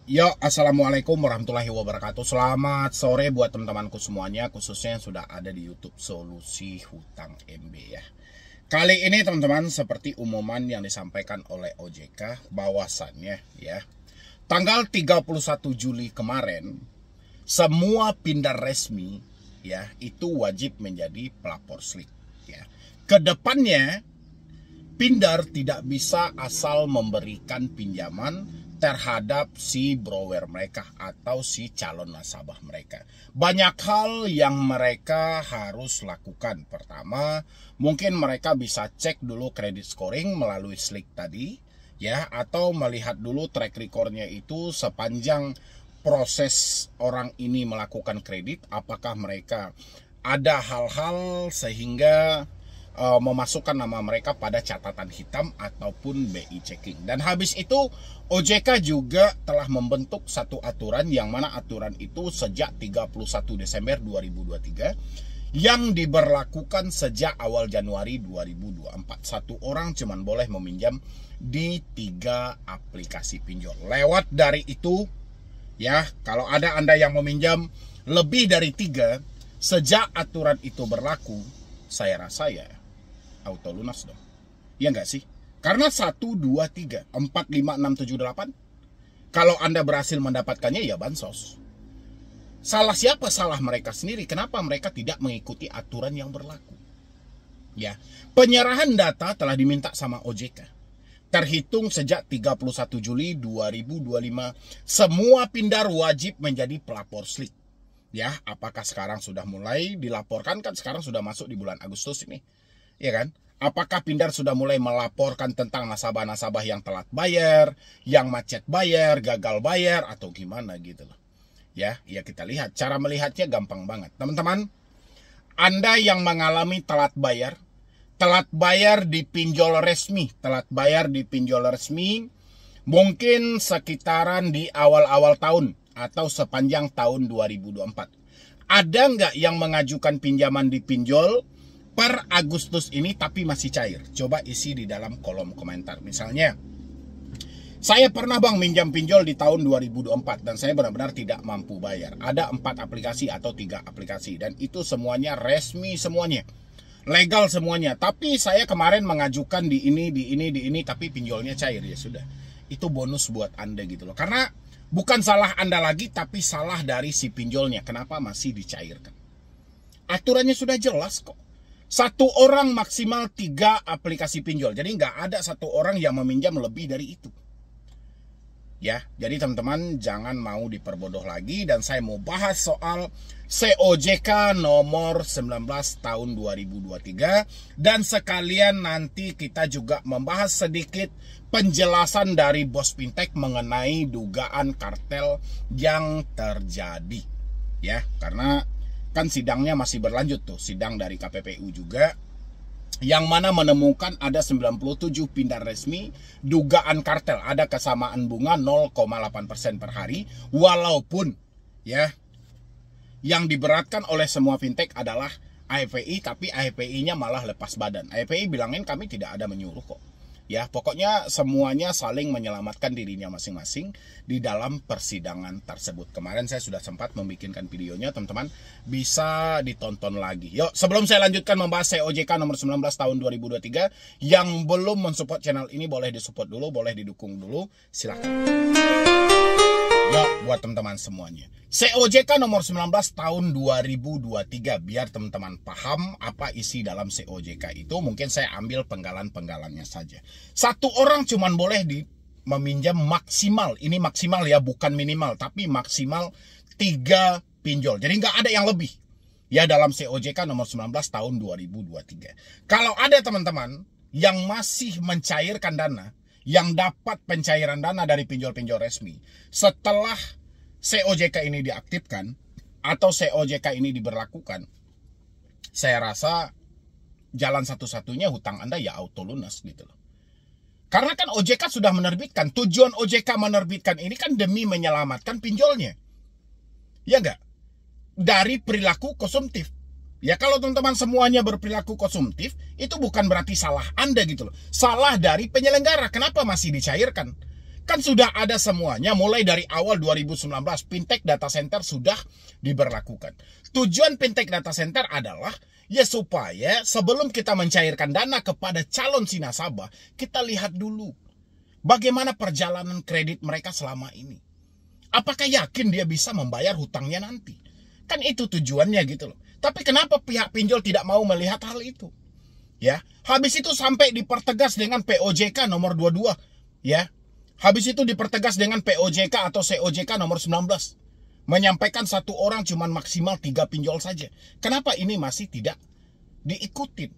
Yo, assalamualaikum warahmatullahi wabarakatuh. Selamat sore buat teman-temanku semuanya, khususnya yang sudah ada di YouTube Solusi Hutang MB ya. Kali ini teman-teman, seperti umuman yang disampaikan oleh OJK, bahwasannya ya, tanggal 31 Juli kemarin, semua pindar resmi ya itu wajib menjadi pelapor slik ya. Kedepannya pindar tidak bisa asal memberikan pinjaman terhadap si broker mereka atau si calon nasabah mereka. Banyak hal yang mereka harus lakukan. Pertama, mungkin mereka bisa cek dulu credit scoring melalui slik tadi ya, atau melihat dulu track recordnya itu sepanjang proses orang ini melakukan kredit, apakah mereka ada hal-hal sehingga memasukkan nama mereka pada catatan hitam ataupun BI checking. Dan habis itu OJK juga telah membentuk satu aturan, yang mana aturan itu sejak 31 Desember 2023 yang diberlakukan sejak awal Januari 2024. Satu orang cuman boleh meminjam di 3 aplikasi pinjol. Lewat dari itu ya, kalau ada Anda yang meminjam lebih dari 3 sejak aturan itu berlaku, saya rasa ya auto lunas dong. Ya enggak sih? Karena 1, 2, 3, 4, 5, 6, 7, 8. Kalau Anda berhasil mendapatkannya ya bansos. Salah siapa? Salah mereka sendiri. Kenapa mereka tidak mengikuti aturan yang berlaku? Ya, penyerahan data telah diminta sama OJK. Terhitung sejak 31 Juli 2025, semua pindar wajib menjadi pelapor slik. Ya, apakah sekarang sudah mulai dilaporkan? Kan sekarang sudah masuk di bulan Agustus ini. Ya kan? Apakah pindar sudah mulai melaporkan tentang nasabah-nasabah yang telat bayar, yang macet bayar, gagal bayar, atau gimana gitu loh. Ya kita lihat. Cara melihatnya gampang banget. Teman-teman, Anda yang mengalami telat bayar di pinjol resmi, mungkin sekitaran di awal-awal tahun atau sepanjang tahun 2024. Ada nggak yang mengajukan pinjaman di pinjol per Agustus ini tapi masih cair? Coba isi di dalam kolom komentar. Misalnya, saya pernah bang minjam pinjol di tahun 2024 dan saya benar-benar tidak mampu bayar. Ada 4 aplikasi atau 3 aplikasi dan itu semuanya resmi, semuanya legal semuanya. Tapi saya kemarin mengajukan di ini tapi pinjolnya cair. Ya sudah, itu bonus buat Anda gitu loh. Karena bukan salah Anda lagi, tapi salah dari si pinjolnya. Kenapa masih dicairkan? Aturannya sudah jelas kok. Satu orang maksimal 3 aplikasi pinjol. Jadi nggak ada satu orang yang meminjam lebih dari itu. Ya, jadi teman-teman jangan mau diperbodoh lagi. Dan saya mau bahas soal COJK nomor 19 tahun 2023. Dan sekalian nanti kita juga membahas sedikit penjelasan dari Bos Fintech mengenai dugaan kartel yang terjadi. Ya, karena kan sidangnya masih berlanjut tuh, sidang dari KPPU juga, yang mana menemukan ada 97 pindar resmi dugaan kartel, ada kesamaan bunga 0,8% per hari, walaupun ya yang diberatkan oleh semua fintech adalah AFPI, tapi AFPI-nya malah lepas badan. AFPI bilangin kami tidak ada menyuruh kok. Ya, pokoknya semuanya saling menyelamatkan dirinya masing-masing di dalam persidangan tersebut. Kemarin saya sudah sempat membikinkan videonya, teman-teman bisa ditonton lagi. Yuk, sebelum saya lanjutkan membahas COJK nomor 19 tahun 2023, yang belum mensupport channel ini boleh disupport dulu, boleh didukung dulu, silakan. Yuk, buat teman-teman semuanya. COJK nomor 19 tahun 2023, biar teman-teman paham apa isi dalam COJK itu, mungkin saya ambil penggalan-penggalannya saja. Satu orang cuman boleh meminjam maksimal, ini maksimal ya, bukan minimal, tapi maksimal 3 pinjol. Jadi nggak ada yang lebih ya dalam COJK nomor 19 tahun 2023. Kalau ada teman-teman yang masih mencairkan dana, yang dapat pencairan dana dari pinjol-pinjol resmi setelah COJK ini diaktifkan atau COJK ini diberlakukan, saya rasa jalan satu-satunya hutang Anda ya auto lunas gitu loh. Karena kan OJK sudah menerbitkan, tujuan OJK menerbitkan ini kan demi menyelamatkan pinjolnya. Ya enggak? Dari perilaku konsumtif. Ya kalau teman-teman semuanya berperilaku konsumtif, itu bukan berarti salah Anda gitu loh. Salah dari penyelenggara. Kenapa masih dicairkan? Kan sudah ada semuanya, mulai dari awal 2019 fintech data center sudah diberlakukan. Tujuan fintech data center adalah ya supaya sebelum kita mencairkan dana kepada calon si nasabah, kita lihat dulu bagaimana perjalanan kredit mereka selama ini. Apakah yakin dia bisa membayar hutangnya nanti? Kan itu tujuannya gitu loh. Tapi kenapa pihak pinjol tidak mau melihat hal itu? Ya, habis itu sampai dipertegas dengan POJK nomor 22, ya. Habis itu dipertegas dengan POJK atau COJK nomor 19. Menyampaikan satu orang cuma maksimal 3 pinjol saja. Kenapa ini masih tidak diikutin?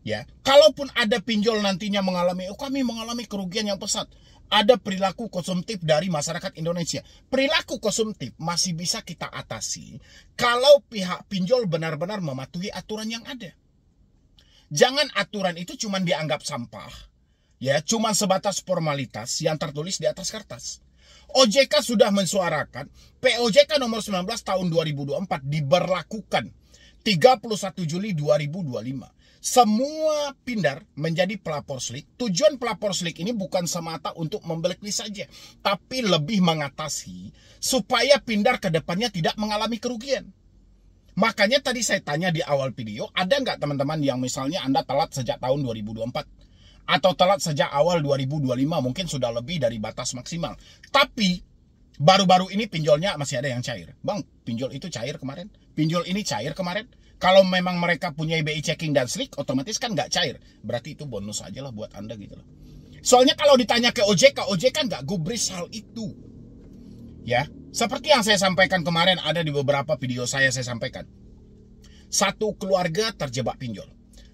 Ya, kalaupun ada pinjol nantinya mengalami, kami mengalami kerugian yang pesat. Ada perilaku konsumtif dari masyarakat Indonesia. Perilaku konsumtif masih bisa kita atasi kalau pihak pinjol benar-benar mematuhi aturan yang ada. Jangan aturan itu cuma dianggap sampah. Ya, cuma sebatas formalitas yang tertulis di atas kertas. OJK sudah mensuarakan POJK nomor 19 tahun 2024 diberlakukan 31 Juli 2025. Semua pindar menjadi pelapor slik. Tujuan pelapor slik ini bukan semata untuk memblacklist saja, tapi lebih mengatasi supaya pindar ke depannya tidak mengalami kerugian. Makanya tadi saya tanya di awal video, ada nggak teman-teman yang misalnya Anda telat sejak tahun 2024? Atau telat sejak awal 2025, mungkin sudah lebih dari batas maksimal. Tapi baru-baru ini pinjolnya masih ada yang cair. Bang, pinjol itu cair kemarin. Pinjol ini cair kemarin. Kalau memang mereka punya BI checking dan slik, otomatis kan nggak cair. Berarti itu bonus aja lah buat Anda gitu loh. Soalnya kalau ditanya ke OJK nggak gubris hal itu. Ya, seperti yang saya sampaikan kemarin, ada di beberapa video saya sampaikan. Satu keluarga terjebak pinjol.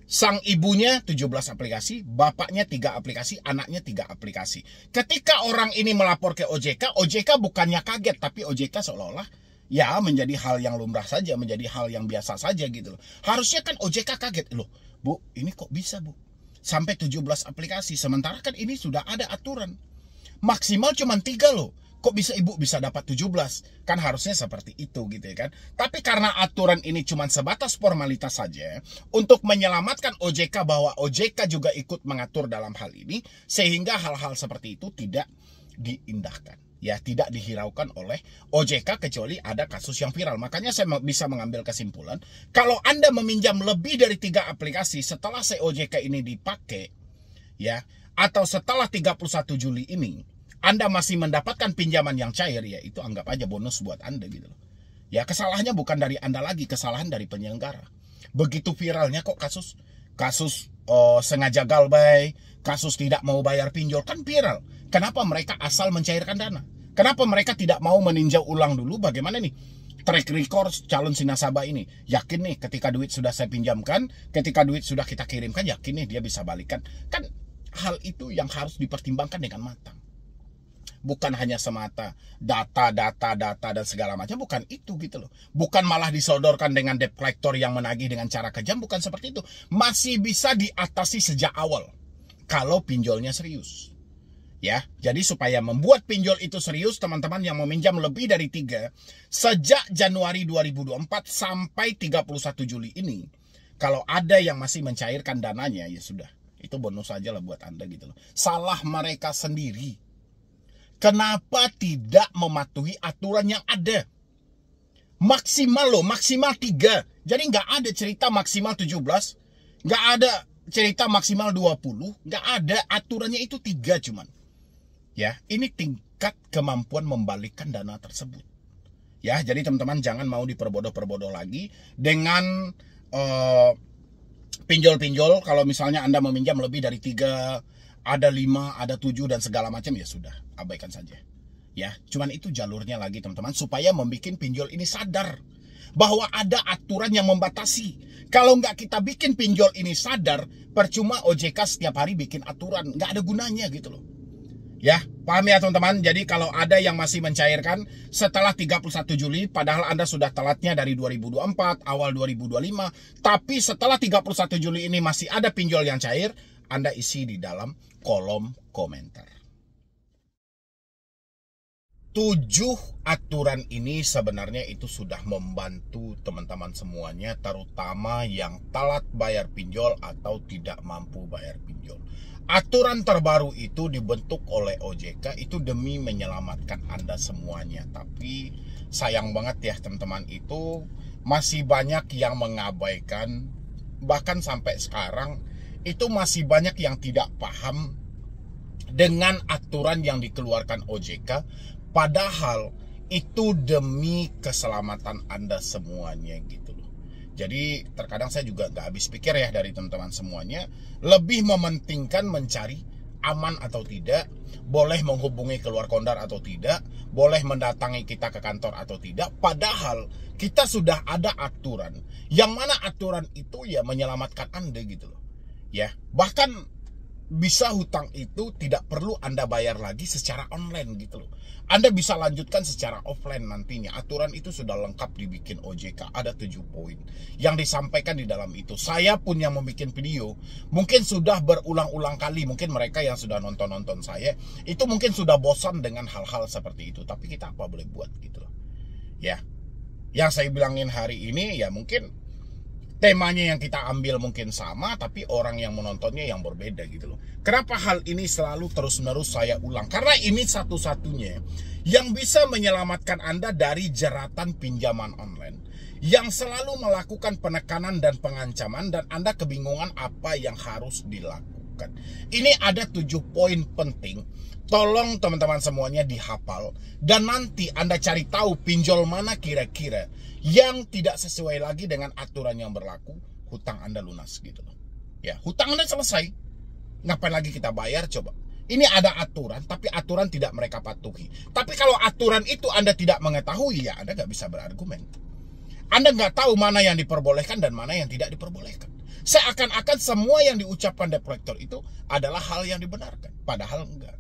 Sang ibunya 17 aplikasi, bapaknya 3 aplikasi, anaknya 3 aplikasi. Ketika orang ini melapor ke OJK bukannya kaget, tapi OJK seolah-olah ya menjadi hal yang lumrah saja, menjadi hal yang biasa saja gitu loh. Harusnya kan OJK kaget, loh Bu, ini kok bisa Bu? Sampai 17 aplikasi, sementara kan ini sudah ada aturan. Maksimal cuma 3 loh. Kok bisa ibu bisa dapat 17? Kan harusnya seperti itu gitu ya kan. Tapi karena aturan ini cuma sebatas formalitas saja, untuk menyelamatkan OJK bahwa OJK juga ikut mengatur dalam hal ini, sehingga hal-hal seperti itu tidak diindahkan. Ya, tidak dihiraukan oleh OJK kecuali ada kasus yang viral. Makanya saya bisa mengambil kesimpulan, kalau Anda meminjam lebih dari 3 aplikasi setelah COJK ini dipakai, ya, atau setelah 31 Juli ini, Anda masih mendapatkan pinjaman yang cair, ya itu anggap aja bonus buat Anda gitu loh. Ya, kesalahannya bukan dari Anda lagi, kesalahan dari penyelenggara. Begitu viralnya kok kasus sengaja galbay, kasus tidak mau bayar pinjol, kan viral. Kenapa mereka asal mencairkan dana? Kenapa mereka tidak mau meninjau ulang dulu bagaimana nih track record calon si nasabah ini? Yakin nih ketika duit sudah saya pinjamkan, ketika duit sudah kita kirimkan, yakin nih dia bisa balikan. Kan hal itu yang harus dipertimbangkan dengan matang. Bukan hanya semata data dan segala macam, bukan itu gitu loh. Bukan malah disodorkan dengan debt collector yang menagih dengan cara kejam, bukan seperti itu. Masih bisa diatasi sejak awal kalau pinjolnya serius. Ya, jadi supaya membuat pinjol itu serius, teman-teman yang meminjam lebih dari 3 sejak Januari 2024 sampai 31 Juli ini, kalau ada yang masih mencairkan dananya, ya sudah, itu bonus saja lah buat Anda gitu loh. Salah mereka sendiri. Kenapa tidak mematuhi aturan yang ada? Maksimal loh, maksimal 3. Jadi nggak ada cerita maksimal 17, nggak ada cerita maksimal 20, nggak ada, aturannya itu 3 cuman. Ya, ini tingkat kemampuan membalikkan dana tersebut. Ya, jadi teman-teman jangan mau diperbodoh-perbodoh lagi dengan pinjol-pinjol. Kalau misalnya Anda meminjam lebih dari 3, ada 5, ada 7 dan segala macam, ya sudah, abaikan saja. Ya, cuman itu jalurnya lagi teman-teman, supaya membuat pinjol ini sadar bahwa ada aturan yang membatasi. Kalau nggak kita bikin pinjol ini sadar, percuma OJK setiap hari bikin aturan, nggak ada gunanya gitu loh. Ya, paham ya teman-teman? Jadi kalau ada yang masih mencairkan setelah 31 Juli, padahal Anda sudah telatnya dari 2024, awal 2025, tapi setelah 31 Juli ini masih ada pinjol yang cair, Anda isi di dalam kolom komentar. 7 aturan ini sebenarnya itu sudah membantu teman-teman semuanya, terutama yang telat bayar pinjol atau tidak mampu bayar pinjol. Aturan terbaru itu dibentuk oleh OJK itu demi menyelamatkan Anda semuanya. Tapi sayang banget ya teman-teman, itu masih banyak yang mengabaikan. Bahkan sampai sekarang itu masih banyak yang tidak paham dengan aturan yang dikeluarkan OJK. Padahal itu demi keselamatan Anda semuanya gitu loh. Jadi terkadang saya juga gak habis pikir ya dari teman-teman semuanya. Lebih mementingkan mencari aman atau tidak, boleh menghubungi keluar kondar atau tidak, boleh mendatangi kita ke kantor atau tidak. Padahal kita sudah ada aturan, yang mana aturan itu ya menyelamatkan Anda gitu loh. Ya, bahkan bisa hutang itu tidak perlu Anda bayar lagi secara online gitu loh. Anda bisa lanjutkan secara offline nantinya. Aturan itu sudah lengkap dibikin OJK. Ada 7 poin yang disampaikan di dalam itu. Saya pun yang membuat video mungkin sudah berulang-ulang kali. Mungkin mereka yang sudah nonton-nonton saya itu mungkin sudah bosan dengan hal-hal seperti itu. Tapi kita apa boleh buat gitu loh. Ya, yang saya bilangin hari ini ya mungkin temanya yang kita ambil mungkin sama, tapi orang yang menontonnya yang berbeda gitu loh. Kenapa hal ini selalu terus-menerus saya ulang? Karena ini satu-satunya yang bisa menyelamatkan Anda dari jeratan pinjaman online yang selalu melakukan penekanan dan pengancaman, dan Anda kebingungan apa yang harus dilakukan. Ini ada 7 poin penting. Tolong teman-teman semuanya dihafal, dan nanti Anda cari tahu pinjol mana kira-kira yang tidak sesuai lagi dengan aturan yang berlaku. Hutang Anda lunas gitu loh. Ya, hutang Anda selesai. Ngapain lagi kita bayar coba? Ini ada aturan, tapi aturan tidak mereka patuhi. Tapi kalau aturan itu Anda tidak mengetahui, ya Anda nggak bisa berargumen. Anda nggak tahu mana yang diperbolehkan dan mana yang tidak diperbolehkan. Seakan-akan semua yang diucapkan debt collector itu adalah hal yang dibenarkan. Padahal enggak.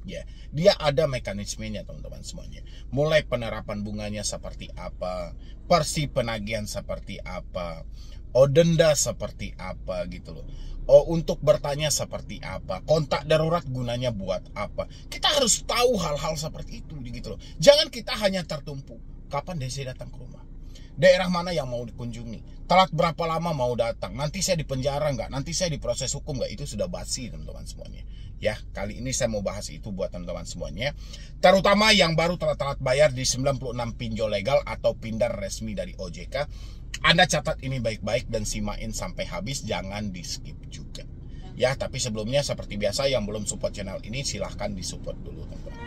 Ya, dia ada mekanismenya teman-teman semuanya. Mulai penerapan bunganya seperti apa, persi penagihan seperti apa, denda seperti apa gitu loh. Untuk bertanya seperti apa, kontak darurat gunanya buat apa. Kita harus tahu hal-hal seperti itu gitu loh. Jangan kita hanya tertumpu. Kapan DC datang ke rumah? Daerah mana yang mau dikunjungi? Telat berapa lama mau datang? Nanti saya dipenjara nggak? Nanti saya diproses hukum nggak? Itu sudah basi teman-teman semuanya. Ya, kali ini saya mau bahas itu buat teman-teman semuanya. Terutama yang baru telat-telat bayar di 96 pinjol legal atau pindar resmi dari OJK. Anda catat ini baik-baik dan simain sampai habis, jangan di skip juga. Ya, tapi sebelumnya seperti biasa yang belum support channel ini silahkan disupport dulu teman-teman.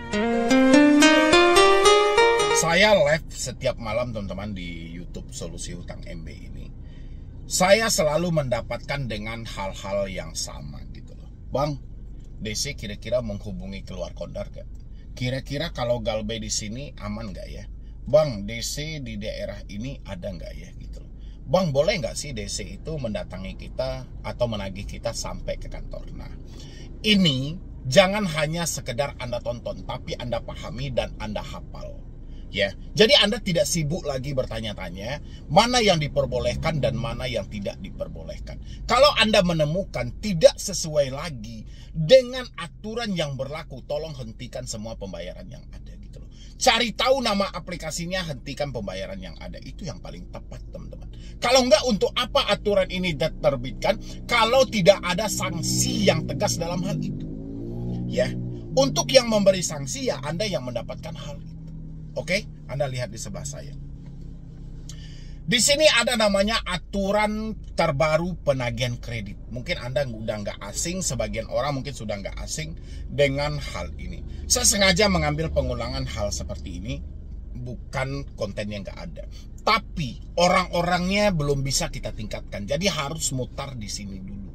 Saya live setiap malam teman-teman di YouTube Solusi Hutang MB ini. Saya selalu mendapatkan dengan hal-hal yang sama gitu loh. Bang, DC kira-kira menghubungi keluar kondar gak? Kira-kira kalau galbay di sini aman gak ya? Bang, DC di daerah ini ada gak ya? Gitu loh. Bang, boleh gak sih DC itu mendatangi kita atau menagih kita sampai ke kantor? Nah, ini jangan hanya sekedar Anda tonton, tapi Anda pahami dan Anda hafal. Ya, jadi Anda tidak sibuk lagi bertanya-tanya mana yang diperbolehkan dan mana yang tidak diperbolehkan. Kalau Anda menemukan tidak sesuai lagi dengan aturan yang berlaku, tolong hentikan semua pembayaran yang ada gitu loh. Cari tahu nama aplikasinya, hentikan pembayaran yang ada. Itu yang paling tepat teman-teman. Kalau enggak, untuk apa aturan ini diterbitkan kalau tidak ada sanksi yang tegas dalam hal itu? Ya, untuk yang memberi sanksi ya Anda yang mendapatkan hal itu. Oke, Anda lihat di sebelah saya. Di sini ada namanya aturan terbaru penagihan kredit. Mungkin Anda udah nggak asing, sebagian orang mungkin sudah nggak asing dengan hal ini. Saya sengaja mengambil pengulangan hal seperti ini, bukan konten yang nggak ada. Tapi orang-orangnya belum bisa kita tingkatkan, jadi harus mutar di sini dulu.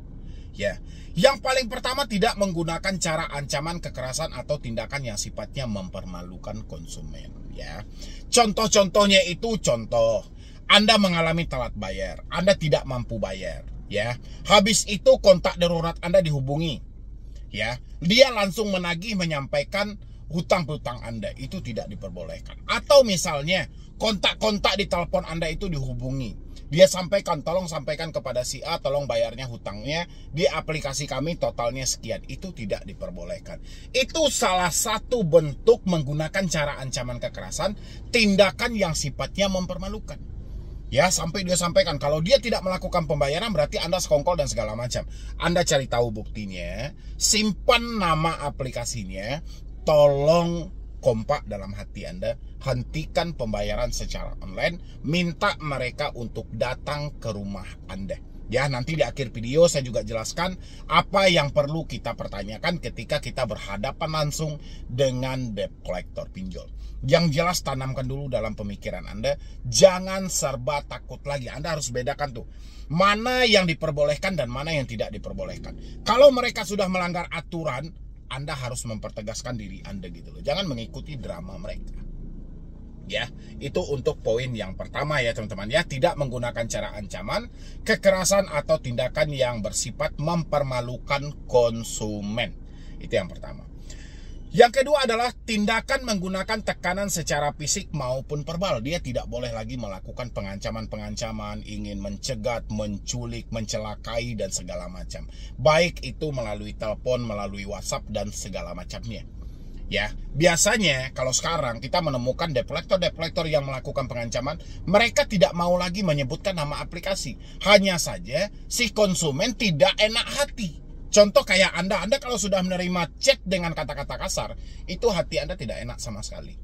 Ya, yang paling pertama tidak menggunakan cara ancaman, kekerasan atau tindakan yang sifatnya mempermalukan konsumen. Ya, contoh-contohnya itu contoh Anda mengalami telat bayar, Anda tidak mampu bayar. Ya, habis itu kontak darurat Anda dihubungi. Ya, dia langsung menagih menyampaikan hutang-hutang Anda, itu tidak diperbolehkan. Atau misalnya kontak-kontak di telepon Anda itu dihubungi. Dia sampaikan, tolong sampaikan kepada si A, tolong bayarnya hutangnya di aplikasi kami totalnya sekian. Itu tidak diperbolehkan. Itu salah satu bentuk menggunakan cara ancaman kekerasan, tindakan yang sifatnya mempermalukan. Ya, sampai dia sampaikan kalau dia tidak melakukan pembayaran berarti Anda sekongkol dan segala macam. Anda cari tahu buktinya, simpan nama aplikasinya, tolong kompak dalam hati Anda, hentikan pembayaran secara online, minta mereka untuk datang ke rumah Anda. Ya, nanti di akhir video saya juga jelaskan apa yang perlu kita pertanyakan ketika kita berhadapan langsung dengan debt collector pinjol. Yang jelas tanamkan dulu dalam pemikiran Anda, jangan serba takut lagi. Anda harus bedakan tuh, mana yang diperbolehkan dan mana yang tidak diperbolehkan. Kalau mereka sudah melanggar aturan, Anda harus mempertegaskan diri Anda gitu loh. Jangan mengikuti drama mereka. Ya, itu untuk poin yang pertama ya teman-teman ya, tidak menggunakan cara ancaman, kekerasan atau tindakan yang bersifat mempermalukan konsumen. Itu yang pertama. Yang kedua adalah tindakan menggunakan tekanan secara fisik maupun verbal. Dia tidak boleh lagi melakukan pengancaman-pengancaman, ingin mencegat, menculik, mencelakai dan segala macam. Baik itu melalui telepon, melalui WhatsApp dan segala macamnya. Ya, biasanya kalau sekarang kita menemukan debt collector yang melakukan pengancaman, mereka tidak mau lagi menyebutkan nama aplikasi. Hanya saja si konsumen tidak enak hati. Contoh kayak Anda kalau sudah menerima chat dengan kata-kata kasar, itu hati Anda tidak enak sama sekali.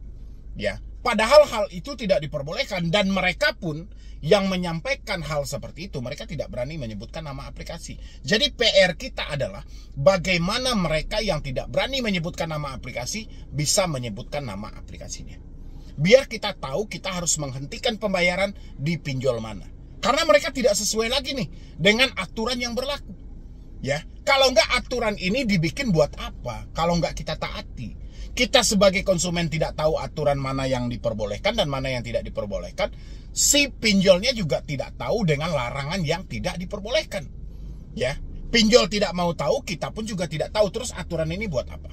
Ya, padahal hal itu tidak diperbolehkan dan mereka pun yang menyampaikan hal seperti itu, mereka tidak berani menyebutkan nama aplikasi. Jadi PR kita adalah bagaimana mereka yang tidak berani menyebutkan nama aplikasi bisa menyebutkan nama aplikasinya. Biar kita tahu kita harus menghentikan pembayaran di pinjol mana. Karena mereka tidak sesuai lagi nih dengan aturan yang berlaku. Ya, kalau nggak aturan ini dibikin buat apa? Kalau nggak kita taati. Kita sebagai konsumen tidak tahu aturan mana yang diperbolehkan dan mana yang tidak diperbolehkan. Si pinjolnya juga tidak tahu dengan larangan yang tidak diperbolehkan. Ya, pinjol tidak mau tahu, kita pun juga tidak tahu. Terus aturan ini buat apa?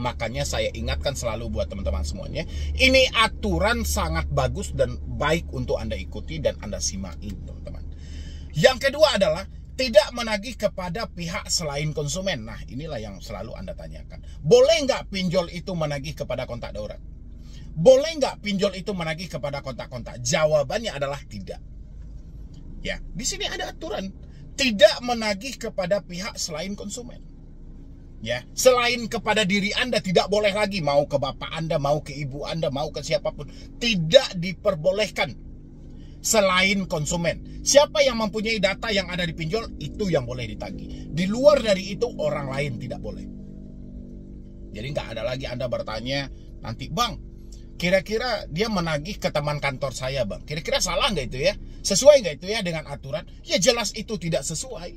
Makanya saya ingatkan selalu buat teman-teman semuanya, ini aturan sangat bagus dan baik untuk Anda ikuti dan Anda simai, teman-teman. Yang kedua adalah tidak menagih kepada pihak selain konsumen. Nah, inilah yang selalu Anda tanyakan. Boleh nggak pinjol itu menagih kepada kontak darurat? Boleh nggak pinjol itu menagih kepada kontak-kontak? Jawabannya adalah tidak. Ya, di sini ada aturan. Tidak menagih kepada pihak selain konsumen. Ya, selain kepada diri Anda tidak boleh lagi. Mau ke bapak Anda, mau ke ibu Anda, mau ke siapapun. Tidak diperbolehkan. Selain konsumen, siapa yang mempunyai data yang ada di pinjol, itu yang boleh ditagih. Di luar dari itu, orang lain tidak boleh. Jadi nggak ada lagi Anda bertanya, nanti bang, kira-kira dia menagih ke teman kantor saya bang, kira-kira salah nggak itu ya? Sesuai nggak itu ya dengan aturan? Ya jelas itu tidak sesuai.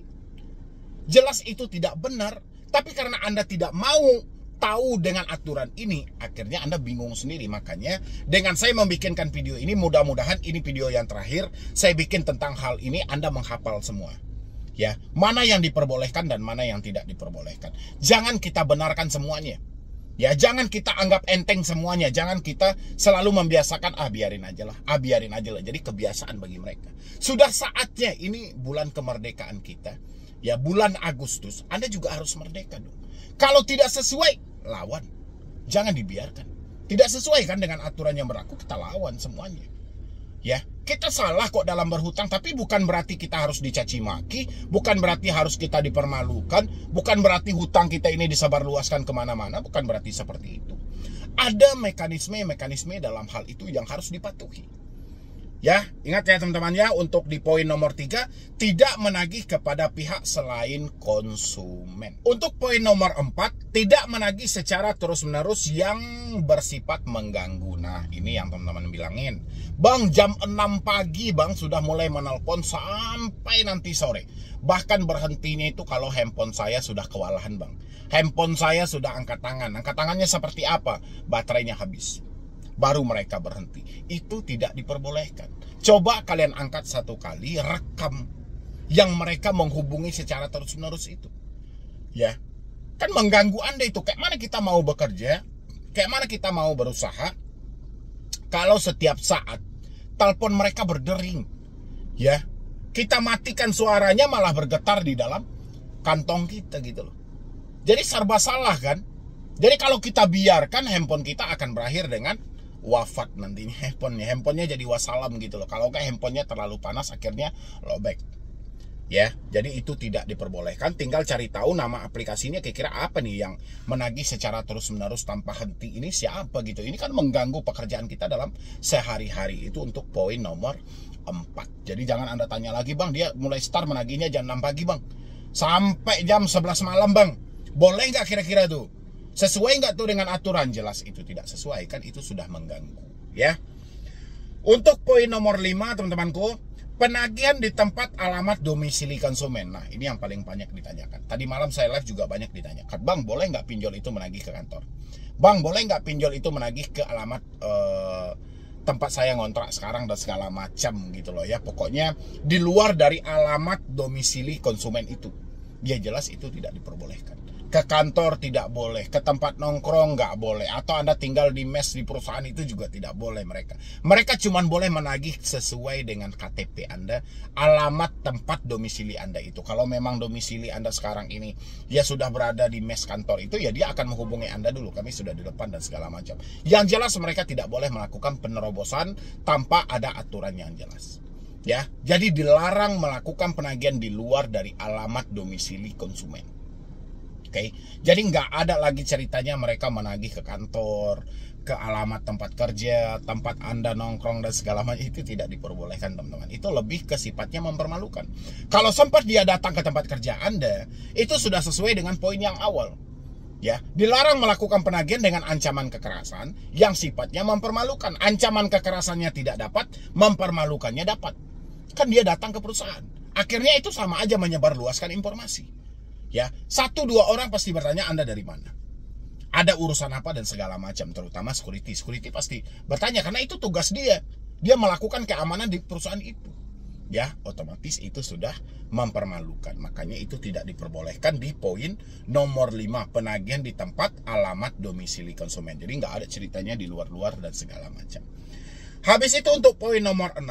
Jelas itu tidak benar. Tapi karena Anda tidak mau tahu dengan aturan ini, akhirnya Anda bingung sendiri. Makanya dengan saya membikinkan video ini, mudah-mudahan ini video yang terakhir saya bikin tentang hal ini, Anda menghafal semua. Ya, mana yang diperbolehkan dan mana yang tidak diperbolehkan. Jangan kita benarkan semuanya. Ya, jangan kita anggap enteng semuanya. Jangan kita selalu membiasakan, biarin aja lah, biarin aja lah. Jadi kebiasaan bagi mereka. Sudah saatnya, ini bulan kemerdekaan kita. Ya, bulan Agustus, Anda juga harus merdeka dong. Kalau tidak sesuai, lawan. Jangan dibiarkan. Tidak sesuai kan dengan aturan yang berlaku, kita lawan semuanya. Ya, kita salah kok dalam berhutang, tapi bukan berarti kita harus dicaci maki, bukan berarti harus kita dipermalukan, bukan berarti hutang kita ini disebarluaskan kemana-mana, bukan berarti seperti itu. Ada mekanisme dalam hal itu yang harus dipatuhi. Ya, ingat ya teman-teman ya, untuk di poin nomor 3, tidak menagih kepada pihak selain konsumen. Untuk poin nomor 4, tidak menagih secara terus-menerus yang bersifat mengganggu. Nah, ini yang teman-teman bilangin. Bang, jam 6 pagi bang sudah mulai menelpon sampai nanti sore. Bahkan berhentinya itu kalau handphone saya sudah kewalahan bang. Handphone saya sudah angkat tangan. Angkat tangannya seperti apa? Baterainya habis. Baru mereka berhenti. Itu tidak diperbolehkan. Coba kalian angkat satu kali, rekam yang mereka menghubungi secara terus-menerus itu. Ya, kan mengganggu Anda itu. Kayak mana kita mau bekerja, kayak mana kita mau berusaha kalau setiap saat telepon mereka berdering. Ya, kita matikan suaranya malah bergetar di dalam kantong kita gitu loh. Jadi serba salah kan. Jadi kalau kita biarkan, handphone kita akan berakhir dengan wafat nantinya handphonenya jadi wassalam gitu loh. Kalau nggak handphonenya terlalu panas akhirnya lowback. Ya, jadi itu tidak diperbolehkan. Tinggal cari tahu nama aplikasinya kira-kira apa nih yang menagih secara terus-menerus tanpa henti. Ini siapa gitu. Ini kan mengganggu pekerjaan kita dalam sehari-hari. Itu untuk poin nomor 4. Jadi jangan Anda tanya lagi, Bang, dia mulai start menagihnya jam 6 pagi, Bang, sampai jam 11 malam, Bang. Boleh nggak kira-kira tuh? Sesuai nggak tuh dengan aturan? Jelas itu tidak sesuai, kan itu sudah mengganggu, ya. Untuk poin nomor 5, teman-temanku, penagihan di tempat alamat domisili konsumen. Nah, ini yang paling banyak ditanyakan. Tadi malam saya live juga banyak ditanyakan. Bang, boleh nggak pinjol itu menagih ke kantor? Bang, boleh nggak pinjol itu menagih ke alamat tempat saya ngontrak sekarang dan segala macam gitu loh ya. Pokoknya di luar dari alamat domisili konsumen itu. Ya jelas itu tidak diperbolehkan. Ke kantor tidak boleh, ke tempat nongkrong nggak boleh, atau Anda tinggal di mes di perusahaan itu juga tidak boleh mereka. Mereka cuma boleh menagih sesuai dengan KTP Anda, alamat tempat domisili Anda itu. Kalau memang domisili Anda sekarang ini ya sudah berada di mes kantor itu, ya dia akan menghubungi Anda dulu, kami sudah di depan dan segala macam. Yang jelas mereka tidak boleh melakukan penerobosan tanpa ada aturan yang jelas. Ya, jadi dilarang melakukan penagihan di luar dari alamat domisili konsumen. Oke, jadi nggak ada lagi ceritanya mereka menagih ke kantor, ke alamat tempat kerja, tempat Anda nongkrong dan segala macam. Itu tidak diperbolehkan, teman-teman. Itu lebih ke sifatnya mempermalukan. Kalau sempat dia datang ke tempat kerja Anda, itu sudah sesuai dengan poin yang awal. Ya, dilarang melakukan penagihan dengan ancaman kekerasan yang sifatnya mempermalukan. Ancaman kekerasannya tidak dapat, mempermalukannya dapat. Kan dia datang ke perusahaan. Akhirnya itu sama aja menyebarluaskan informasi. Ya, 1-2 orang pasti bertanya Anda dari mana, ada urusan apa dan segala macam, terutama security pasti bertanya karena itu tugas dia melakukan keamanan di perusahaan itu. Ya, otomatis itu sudah mempermalukan. Makanya itu tidak diperbolehkan di poin nomor 5, penagihan di tempat alamat domisili konsumen. Jadi nggak ada ceritanya di luar-luar dan segala macam. Habis itu untuk poin nomor 6,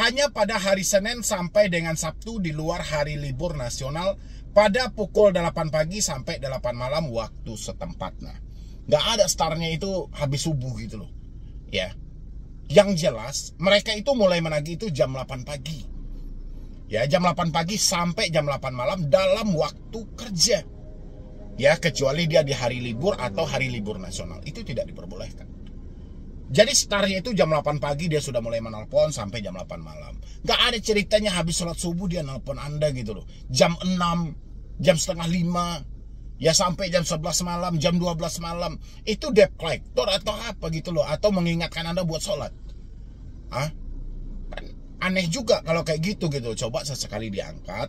hanya pada hari Senin sampai dengan Sabtu di luar hari libur nasional pada pukul 8 pagi sampai 8 malam waktu setempat. Nah, nggak ada startnya itu habis subuh gitu loh. Ya, yang jelas mereka itu mulai menagih itu jam 8 pagi. Ya, jam 8 pagi sampai jam 8 malam dalam waktu kerja. Ya, kecuali dia di hari libur atau hari libur nasional. Itu tidak diperbolehkan. Jadi startnya itu jam 8 pagi dia sudah mulai menelpon sampai jam 8 malam. Gak ada ceritanya habis sholat subuh dia nelpon Anda gitu loh. Jam 6, jam setengah 5, ya sampai jam 11 malam, jam 12 malam. Itu debt collector atau apa gitu loh. Atau mengingatkan Anda buat sholat. Kan aneh juga kalau kayak gitu. Coba sesekali diangkat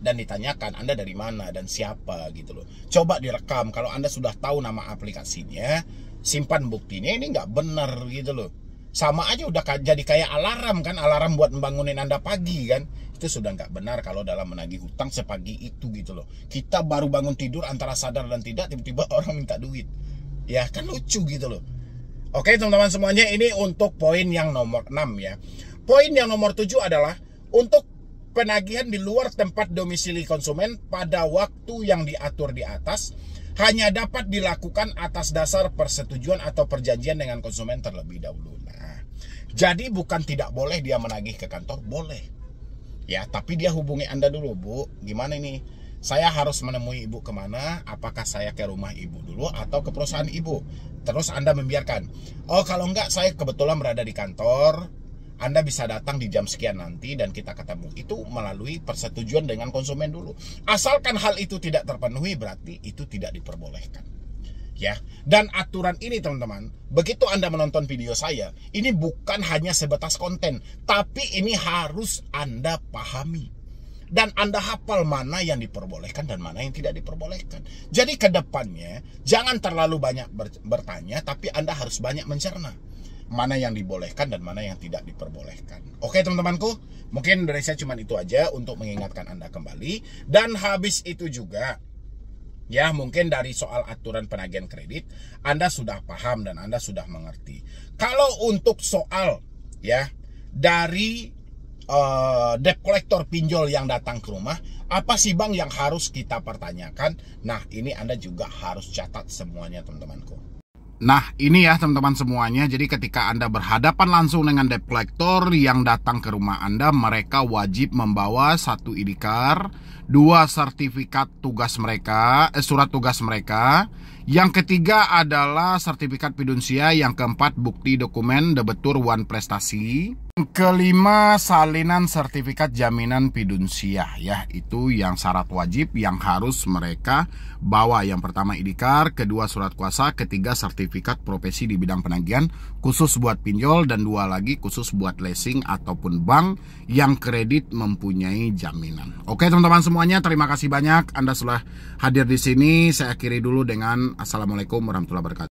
dan ditanyakan Anda dari mana dan siapa gitu loh. Coba direkam. Kalau Anda sudah tahu nama aplikasinya, simpan buktinya. Ini nggak benar gitu loh. Sama aja udah jadi kayak alarm kan, alarm buat membangunin Anda pagi kan. Itu sudah nggak benar kalau dalam menagih hutang sepagi itu gitu loh. Kita baru bangun tidur antara sadar dan tidak, tiba-tiba orang minta duit. Ya kan lucu gitu loh. Oke teman-teman semuanya, ini untuk poin yang nomor 6 ya. Poin yang nomor 7 adalah untuk penagihan di luar tempat domisili konsumen pada waktu yang diatur di atas hanya dapat dilakukan atas dasar persetujuan atau perjanjian dengan konsumen terlebih dahulu. Nah, jadi bukan tidak boleh dia menagih ke kantor, boleh. Ya, tapi dia hubungi Anda dulu, Bu. Gimana ini? Saya harus menemui Ibu kemana? Apakah saya ke rumah Ibu dulu atau ke perusahaan Ibu? Terus Anda membiarkan. Oh, kalau enggak saya kebetulan berada di kantor. Anda bisa datang di jam sekian nanti dan kita ketemu. Itu melalui persetujuan dengan konsumen dulu. Asalkan hal itu tidak terpenuhi, berarti itu tidak diperbolehkan. Ya, dan aturan ini teman-teman, begitu Anda menonton video saya, ini bukan hanya sebatas konten, tapi ini harus Anda pahami. Dan Anda hafal mana yang diperbolehkan dan mana yang tidak diperbolehkan. Jadi ke depannya, jangan terlalu banyak bertanya, tapi Anda harus banyak mencerna. Mana yang dibolehkan dan mana yang tidak diperbolehkan. Oke teman-temanku, mungkin dari saya cuma itu aja untuk mengingatkan Anda kembali. Dan habis itu juga, ya mungkin dari soal aturan penagihan kredit, Anda sudah paham dan Anda sudah mengerti. Kalau untuk soal ya dari debt collector pinjol yang datang ke rumah, apa sih Bang yang harus kita pertanyakan? Nah ini Anda juga harus catat semuanya teman-temanku. Nah, ini ya teman-teman semuanya. Jadi ketika Anda berhadapan langsung dengan debt collector yang datang ke rumah Anda, mereka wajib membawa 1 ID card, 2 sertifikat tugas mereka, surat tugas mereka. Yang ketiga adalah sertifikat fidusia, yang keempat bukti dokumen debetur wan prestasi. Kelima, salinan sertifikat jaminan fidusia ya, itu yang syarat wajib yang harus mereka bawa. Yang pertama ID card, kedua surat kuasa, ketiga sertifikat profesi di bidang penagihan khusus buat pinjol, dan 2 lagi khusus buat leasing ataupun bank yang kredit mempunyai jaminan. Oke teman-teman semuanya, terima kasih banyak Anda sudah hadir di sini. Saya akhiri dulu dengan assalamualaikum warahmatullahi wabarakatuh.